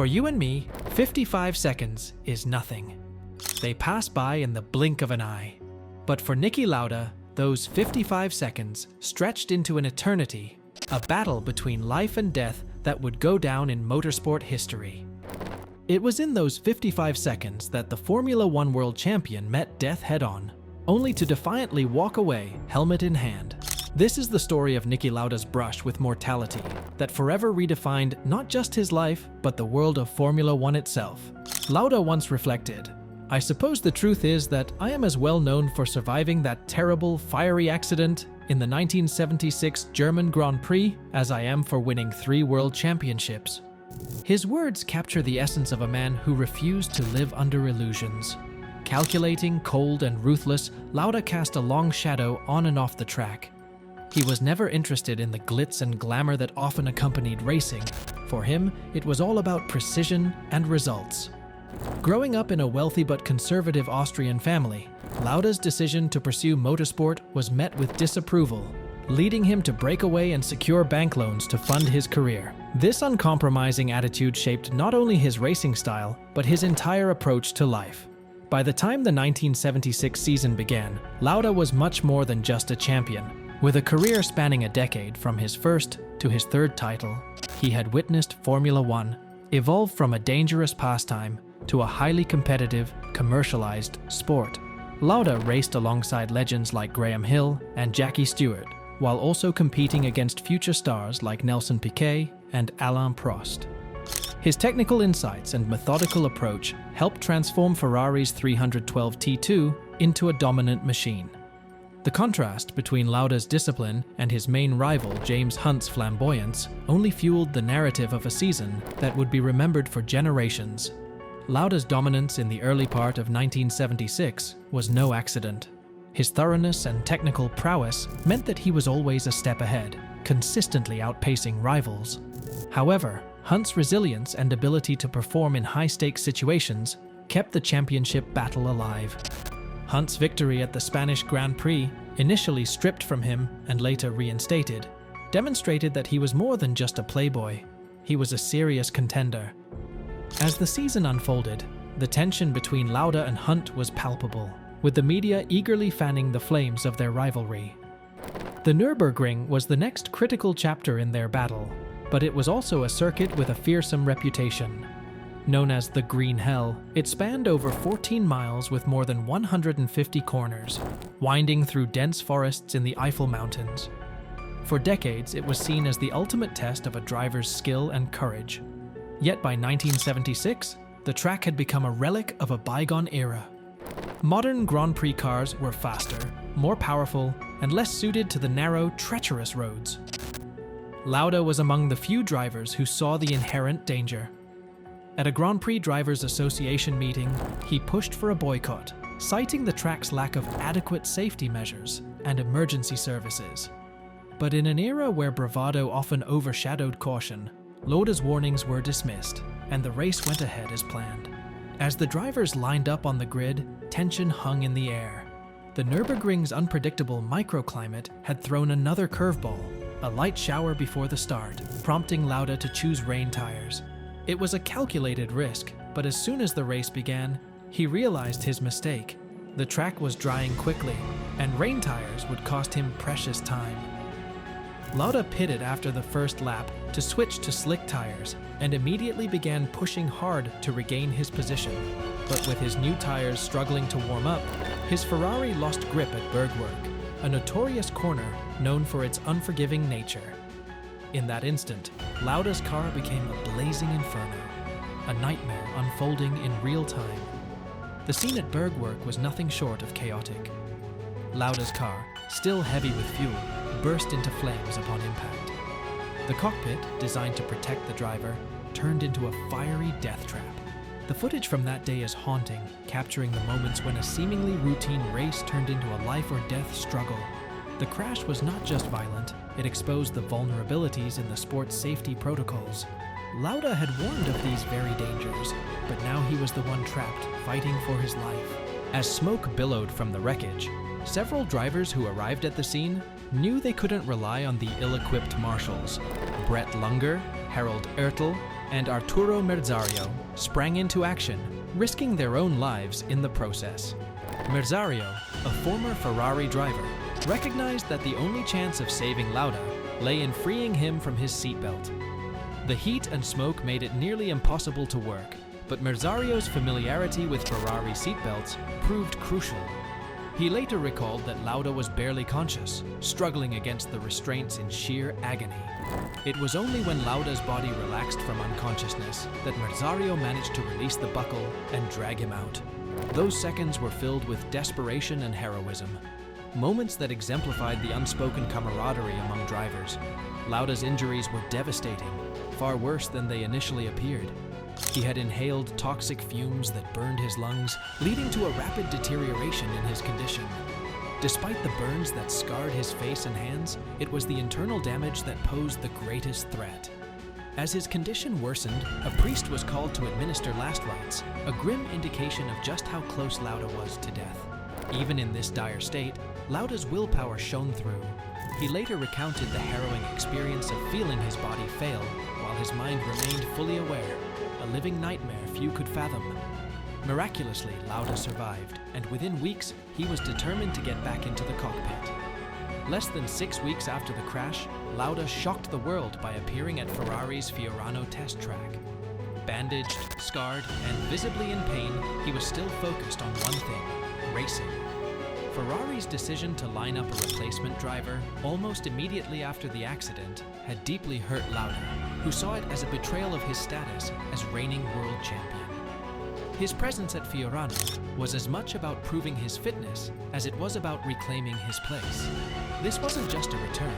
For you and me, 55 seconds is nothing. They pass by in the blink of an eye. But for Niki Lauda, those 55 seconds stretched into an eternity, a battle between life and death that would go down in motorsport history. It was in those 55 seconds that the Formula One world champion met death head-on, only to defiantly walk away, helmet in hand. This is the story of Niki Lauda's brush with mortality that forever redefined not just his life, but the world of Formula One itself. Lauda once reflected, "I suppose the truth is that I am as well known for surviving that terrible, fiery accident in the 1976 German Grand Prix as I am for winning 3 world championships." His words capture the essence of a man who refused to live under illusions. Calculating, cold, and ruthless, Lauda cast a long shadow on and off the track. He was never interested in the glitz and glamour that often accompanied racing. For him, it was all about precision and results. Growing up in a wealthy but conservative Austrian family, Lauda's decision to pursue motorsport was met with disapproval, leading him to break away and secure bank loans to fund his career. This uncompromising attitude shaped not only his racing style, but his entire approach to life. By the time the 1976 season began, Lauda was much more than just a champion. With a career spanning a decade from his first to his 3rd title, he had witnessed Formula One evolve from a dangerous pastime to a highly competitive, commercialized sport. Lauda raced alongside legends like Graham Hill and Jackie Stewart, while also competing against future stars like Nelson Piquet and Alain Prost. His technical insights and methodical approach helped transform Ferrari's 312 T2 into a dominant machine. The contrast between Lauda's discipline and his main rival James Hunt's flamboyance only fueled the narrative of a season that would be remembered for generations. Lauda's dominance in the early part of 1976 was no accident. His thoroughness and technical prowess meant that he was always a step ahead, consistently outpacing rivals. However, Hunt's resilience and ability to perform in high-stakes situations kept the championship battle alive. Hunt's victory at the Spanish Grand Prix, initially stripped from him and later reinstated, demonstrated that he was more than just a playboy. He was a serious contender. As the season unfolded, the tension between Lauda and Hunt was palpable, with the media eagerly fanning the flames of their rivalry. The Nürburgring was the next critical chapter in their battle, but it was also a circuit with a fearsome reputation. Known as the Green Hell, it spanned over 14 miles with more than 150 corners, winding through dense forests in the Eifel Mountains. For decades, it was seen as the ultimate test of a driver's skill and courage. Yet by 1976, the track had become a relic of a bygone era. Modern Grand Prix cars were faster, more powerful, and less suited to the narrow, treacherous roads. Lauda was among the few drivers who saw the inherent danger. At a Grand Prix Drivers Association meeting, he pushed for a boycott, citing the track's lack of adequate safety measures and emergency services. But in an era where bravado often overshadowed caution, Lauda's warnings were dismissed, and the race went ahead as planned. As the drivers lined up on the grid, tension hung in the air. The Nürburgring's unpredictable microclimate had thrown another curveball, a light shower before the start, prompting Lauda to choose rain tires. It was a calculated risk, but as soon as the race began, he realized his mistake. The track was drying quickly, and rain tires would cost him precious time. Lauda pitted after the first lap to switch to slick tires and immediately began pushing hard to regain his position. But with his new tires struggling to warm up, his Ferrari lost grip at Bergwerk, a notorious corner known for its unforgiving nature. In that instant, Lauda's car became a blazing inferno, a nightmare unfolding in real time. The scene at Bergwerk was nothing short of chaotic. Lauda's car, still heavy with fuel, burst into flames upon impact. The cockpit, designed to protect the driver, turned into a fiery death trap. The footage from that day is haunting, capturing the moments when a seemingly routine race turned into a life-or-death struggle. The crash was not just violent, it exposed the vulnerabilities in the sport's safety protocols. Lauda had warned of these very dangers, but now he was the one trapped, fighting for his life. As smoke billowed from the wreckage, several drivers who arrived at the scene knew they couldn't rely on the ill-equipped marshals. Brett Lunger, Harold Ayrton, and Arturo Merzario sprang into action, risking their own lives in the process. Merzario, a former Ferrari driver, recognized that the only chance of saving Lauda lay in freeing him from his seatbelt. The heat and smoke made it nearly impossible to work, but Merzario's familiarity with Ferrari seatbelts proved crucial. He later recalled that Lauda was barely conscious, struggling against the restraints in sheer agony. It was only when Lauda's body relaxed from unconsciousness that Merzario managed to release the buckle and drag him out. Those seconds were filled with desperation and heroism, moments that exemplified the unspoken camaraderie among drivers. Lauda's injuries were devastating, far worse than they initially appeared. He had inhaled toxic fumes that burned his lungs, leading to a rapid deterioration in his condition. Despite the burns that scarred his face and hands, it was the internal damage that posed the greatest threat. As his condition worsened, a priest was called to administer last rites, a grim indication of just how close Lauda was to death. Even in this dire state, Lauda's willpower shone through. He later recounted the harrowing experience of feeling his body fail while his mind remained fully aware, a living nightmare few could fathom. Miraculously, Lauda survived, and within weeks, he was determined to get back into the cockpit. Less than 6 weeks after the crash, Lauda shocked the world by appearing at Ferrari's Fiorano test track. Bandaged, scarred, and visibly in pain, he was still focused on one thing: racing. Ferrari's decision to line up a replacement driver almost immediately after the accident had deeply hurt Lauda, who saw it as a betrayal of his status as reigning world champion. His presence at Fiorano was as much about proving his fitness as it was about reclaiming his place. This wasn't just a return,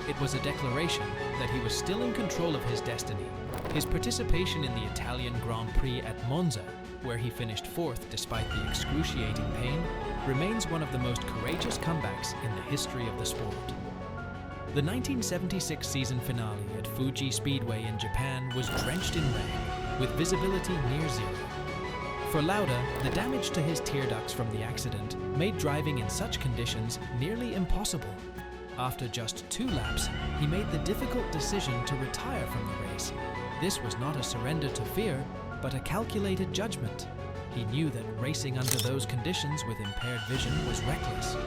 it was a declaration that he was still in control of his destiny. His participation in the Italian Grand Prix at Monza, where he finished fourth despite the excruciating pain, remains one of the most courageous comebacks in the history of the sport. The 1976 season finale at Fuji Speedway in Japan was drenched in rain, with visibility near zero. For Lauda, the damage to his tear ducts from the accident made driving in such conditions nearly impossible. After just 2 laps, he made the difficult decision to retire from the race. This was not a surrender to fear, but a calculated judgment. He knew that racing under those conditions with impaired vision was reckless.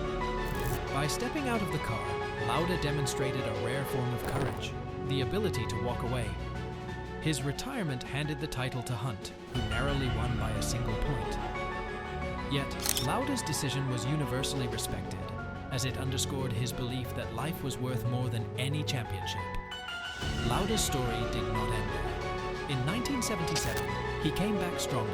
By stepping out of the car, Lauda demonstrated a rare form of courage, the ability to walk away. His retirement handed the title to Hunt, who narrowly won by a single point. Yet, Lauda's decision was universally respected, as it underscored his belief that life was worth more than any championship. Lauda's story did not end there. In 1977, he came back stronger,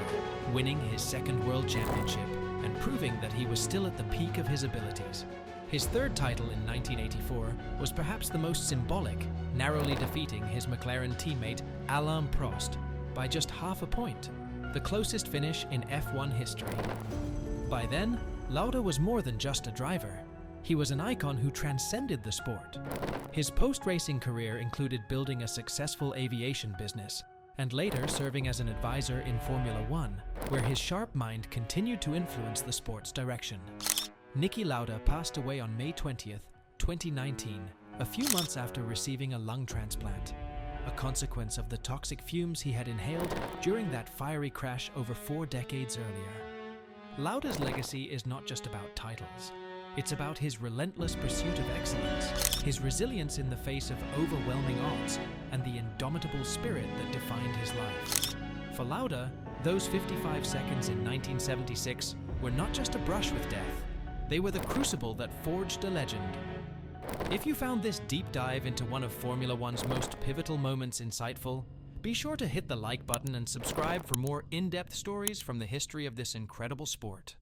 winning his second world championship and proving that he was still at the peak of his abilities. His third title in 1984 was perhaps the most symbolic, narrowly defeating his McLaren teammate Alain Prost by just half a point, the closest finish in F1 history. By then, Lauda was more than just a driver. He was an icon who transcended the sport. His post-racing career included building a successful aviation business, and later serving as an advisor in Formula One, where his sharp mind continued to influence the sport's direction. Niki Lauda passed away on May 20th, 2019, a few months after receiving a lung transplant, a consequence of the toxic fumes he had inhaled during that fiery crash over 4 decades earlier. Lauda's legacy is not just about titles. It's about his relentless pursuit of excellence, his resilience in the face of overwhelming odds, and the indomitable spirit that defined his life. For Lauda, those 55 seconds in 1976 were not just a brush with death. They were the crucible that forged a legend. If you found this deep dive into one of Formula One's most pivotal moments insightful, be sure to hit the like button and subscribe for more in-depth stories from the history of this incredible sport.